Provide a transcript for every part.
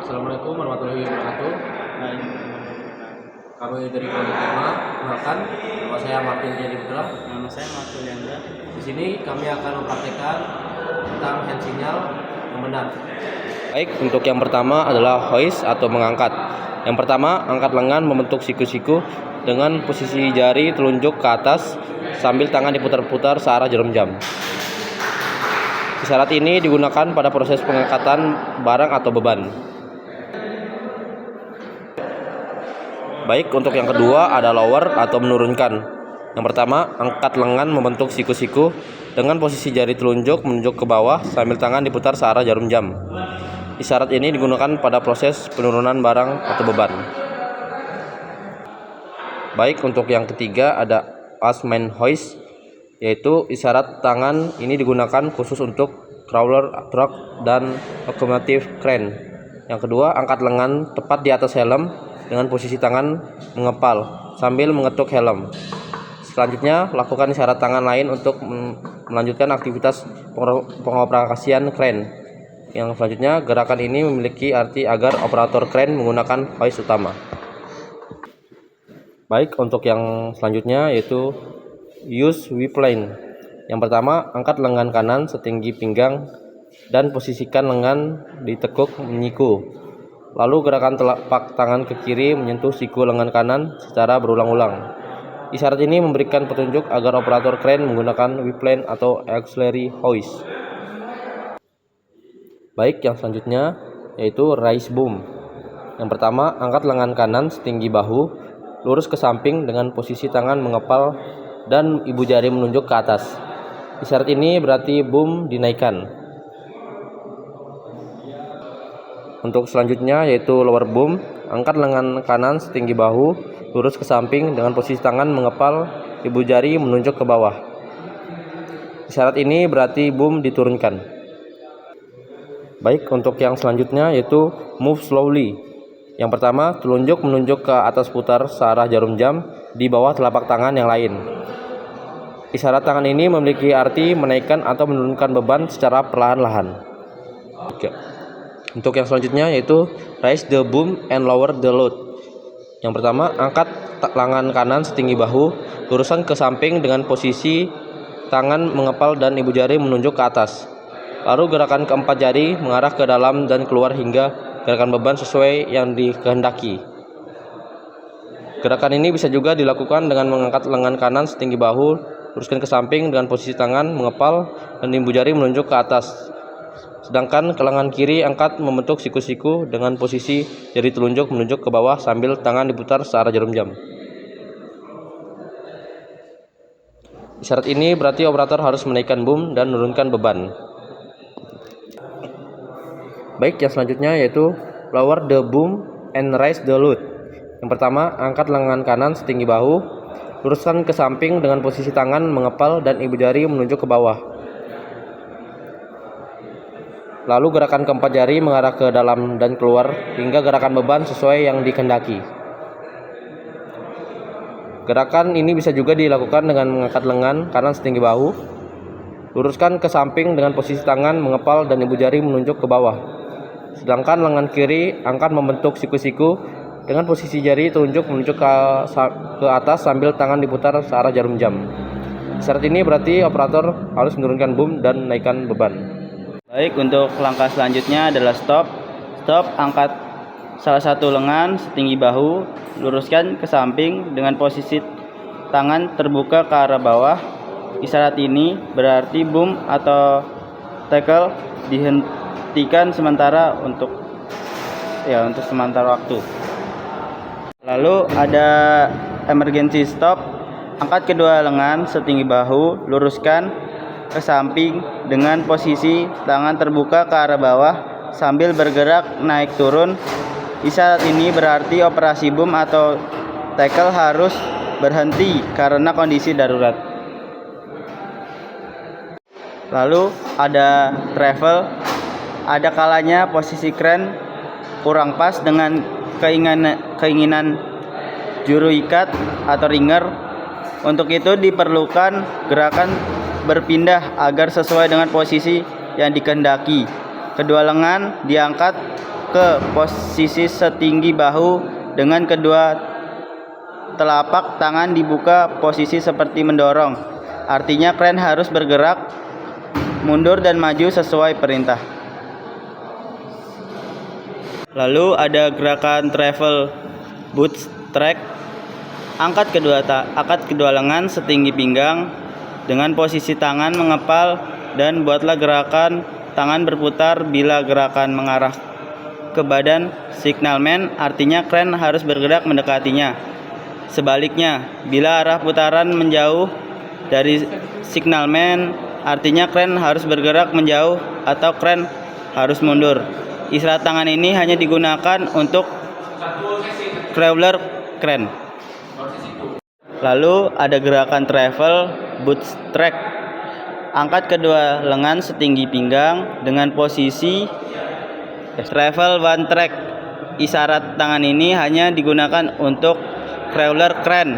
Assalamualaikum warahmatullahi wabarakatuh. Baik. Kami dari Kelompok 5, kenalkan, nama saya Martin Jadi Putra. Nama saya Martin Leandra. Di sini kami akan mempraktikkan tentang hand signal yang benar. Baik, untuk yang pertama adalah hoist atau mengangkat. Yang pertama, angkat lengan membentuk siku-siku dengan posisi jari telunjuk ke atas sambil tangan diputar-putar searah jarum jam. Isyarat ini digunakan pada proses pengangkatan barang atau beban. Baik, untuk yang kedua ada lower atau menurunkan. Yang pertama, angkat lengan membentuk siku-siku dengan posisi jari telunjuk menunjuk ke bawah sambil tangan diputar searah jarum jam. Isyarat ini digunakan pada proses penurunan barang atau beban. Baik, untuk yang ketiga ada Assman hoist, yaitu isyarat tangan ini digunakan khusus untuk crawler truck dan locomotive crane. Yang kedua, angkat lengan tepat di atas helm dengan posisi tangan mengepal sambil mengetuk helm. Selanjutnya, lakukan isyarat tangan lain untuk melanjutkan aktivitas pengoperasian crane. Yang selanjutnya, gerakan ini memiliki arti agar operator crane menggunakan hoist utama. Baik, untuk yang selanjutnya yaitu use V-plane. Yang pertama, angkat lengan kanan setinggi pinggang dan posisikan lengan ditekuk menyiku. Lalu gerakan telapak tangan ke kiri menyentuh siku lengan kanan secara berulang-ulang. Isyarat ini memberikan petunjuk agar operator crane menggunakan V-plane atau auxiliary hoist. Baik, yang selanjutnya yaitu raise boom. Yang pertama, angkat lengan kanan setinggi bahu, lurus ke samping dengan posisi tangan mengepal dan ibu jari menunjuk ke atas. Isyarat ini berarti boom dinaikkan. Untuk selanjutnya yaitu lower boom, angkat lengan kanan setinggi bahu, lurus ke samping dengan posisi tangan mengepal, ibu jari menunjuk ke bawah. Isyarat ini berarti boom diturunkan. Baik, untuk yang selanjutnya yaitu move slowly. Yang pertama, telunjuk menunjuk ke atas putar searah jarum jam di bawah telapak tangan yang lain. Isyarat tangan ini memiliki arti menaikkan atau menurunkan beban secara perlahan-lahan. Untuk yang selanjutnya yaitu raise the boom and lower the load. Yang pertama, angkat lengan kanan setinggi bahu, luruskan ke samping dengan posisi tangan mengepal dan ibu jari menunjuk ke atas. Lalu gerakan keempat jari mengarah ke dalam dan keluar hingga gerakan beban sesuai yang dikehendaki. Gerakan ini bisa juga dilakukan dengan mengangkat lengan kanan setinggi bahu, luruskan ke samping dengan posisi tangan mengepal dan ibu jari menunjuk ke atas. Sedangkan ke lengan kiri angkat membentuk siku-siku dengan posisi jari telunjuk menunjuk ke bawah sambil tangan diputar searah jarum jam. Isyarat ini berarti operator harus menaikkan boom dan menurunkan beban. Baik, yang selanjutnya yaitu lower the boom and raise the load. Yang pertama, angkat lengan kanan setinggi bahu, luruskan ke samping dengan posisi tangan mengepal dan ibu jari menunjuk ke bawah. Lalu gerakan keempat jari mengarah ke dalam dan keluar hingga gerakan beban sesuai yang dikehendaki. Gerakan ini bisa juga dilakukan dengan mengangkat lengan kanan setinggi bahu, luruskan ke samping dengan posisi tangan mengepal dan ibu jari menunjuk ke bawah. Sedangkan lengan kiri angkat membentuk siku-siku dengan posisi jari telunjuk menunjuk ke atas sambil tangan diputar searah jarum jam. Isyarat ini berarti operator harus menurunkan boom dan menaikkan beban. Baik, untuk langkah selanjutnya adalah stop. Stop, angkat salah satu lengan setinggi bahu, luruskan ke samping dengan posisi tangan terbuka ke arah bawah. Isyarat ini berarti boom atau tackle dihentikan sementara untuk sementara waktu. Lalu ada emergency stop. Angkat kedua lengan setinggi bahu, luruskan ke samping dengan posisi tangan terbuka ke arah bawah sambil bergerak naik turun. Isyarat ini berarti operasi boom atau tackle harus berhenti karena kondisi darurat. Lalu ada travel. Ada kalanya posisi crane kurang pas dengan keinginan juru ikat atau ringer. Untuk itu diperlukan gerakan berpindah agar sesuai dengan posisi yang dikehendaki. Kedua lengan diangkat ke posisi setinggi bahu dengan kedua telapak tangan dibuka posisi seperti mendorong. Artinya kren harus bergerak mundur dan maju sesuai perintah. Lalu ada gerakan travel bootstrap. Angkat kedua lengan setinggi pinggang dengan posisi tangan mengepal dan buatlah gerakan tangan berputar bila gerakan mengarah ke badan signalman, artinya kren harus bergerak mendekatinya. Sebaliknya, bila arah putaran menjauh dari signalman, artinya kren harus bergerak menjauh atau kren harus mundur. Isyarat tangan ini hanya digunakan untuk crawler kren. Lalu ada gerakan travel bootstrap. Angkat kedua lengan setinggi pinggang dengan posisi travel one track. Isyarat tangan ini hanya digunakan untuk crawler kren.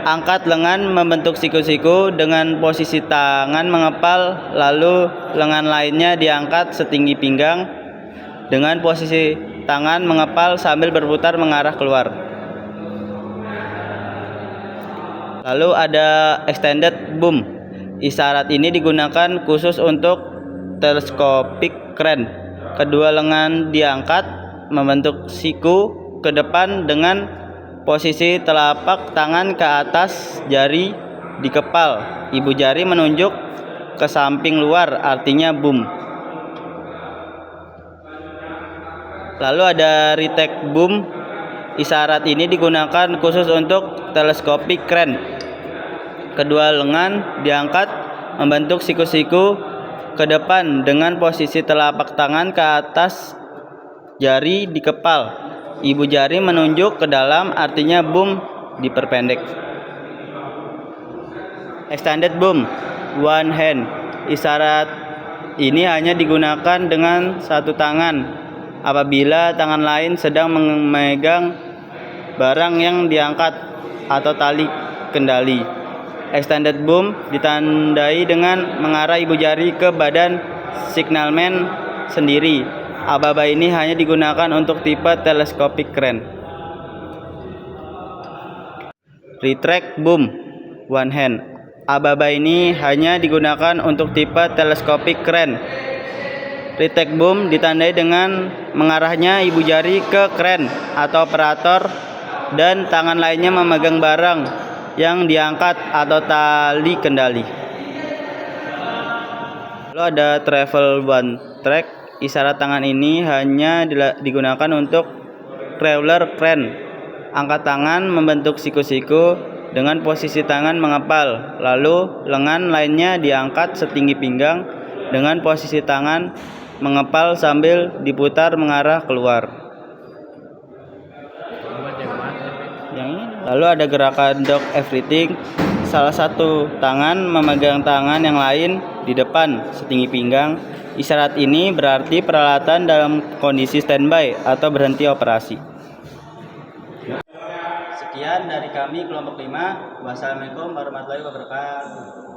Angkat lengan membentuk siku-siku dengan posisi tangan mengepal, lalu lengan lainnya diangkat setinggi pinggang dengan posisi tangan mengepal sambil berputar mengarah keluar. Lalu ada extended boom. Isyarat ini digunakan khusus untuk telescopic crane. Kedua lengan diangkat membentuk siku ke depan dengan posisi telapak tangan ke atas, jari dikepal, ibu jari menunjuk ke samping luar, artinya boom. Lalu ada retake boom. Isyarat ini digunakan khusus untuk telescopic crane. Kedua lengan diangkat membentuk siku-siku ke depan dengan posisi telapak tangan ke atas, jari dikepal, ibu jari menunjuk ke dalam, artinya boom diperpendek. Extended boom one hand. Isyarat ini hanya digunakan dengan satu tangan apabila tangan lain sedang memegang barang yang diangkat atau tali kendali. Extended boom ditandai dengan mengarah ibu jari ke badan signalman sendiri. Aba-aba ini hanya digunakan untuk tipe telescopic crane. Retract boom one hand. Aba-aba ini hanya digunakan untuk tipe telescopic crane. Retract boom ditandai dengan mengarahnya ibu jari ke crane atau operator dan tangan lainnya memegang barang yang diangkat atau tali kendali. Lalu ada travel one track. Isyarat tangan ini hanya digunakan untuk crawler crane. Angkat tangan membentuk siku-siku dengan posisi tangan mengepal, lalu lengan lainnya diangkat setinggi pinggang dengan posisi tangan mengepal sambil diputar mengarah keluar. Lalu ada gerakan dog everything. Salah satu tangan memegang tangan yang lain di depan setinggi pinggang. Isyarat ini berarti peralatan dalam kondisi standby atau berhenti operasi. Sekian dari kami kelompok 5. Wassalamualaikum warahmatullahi wabarakatuh.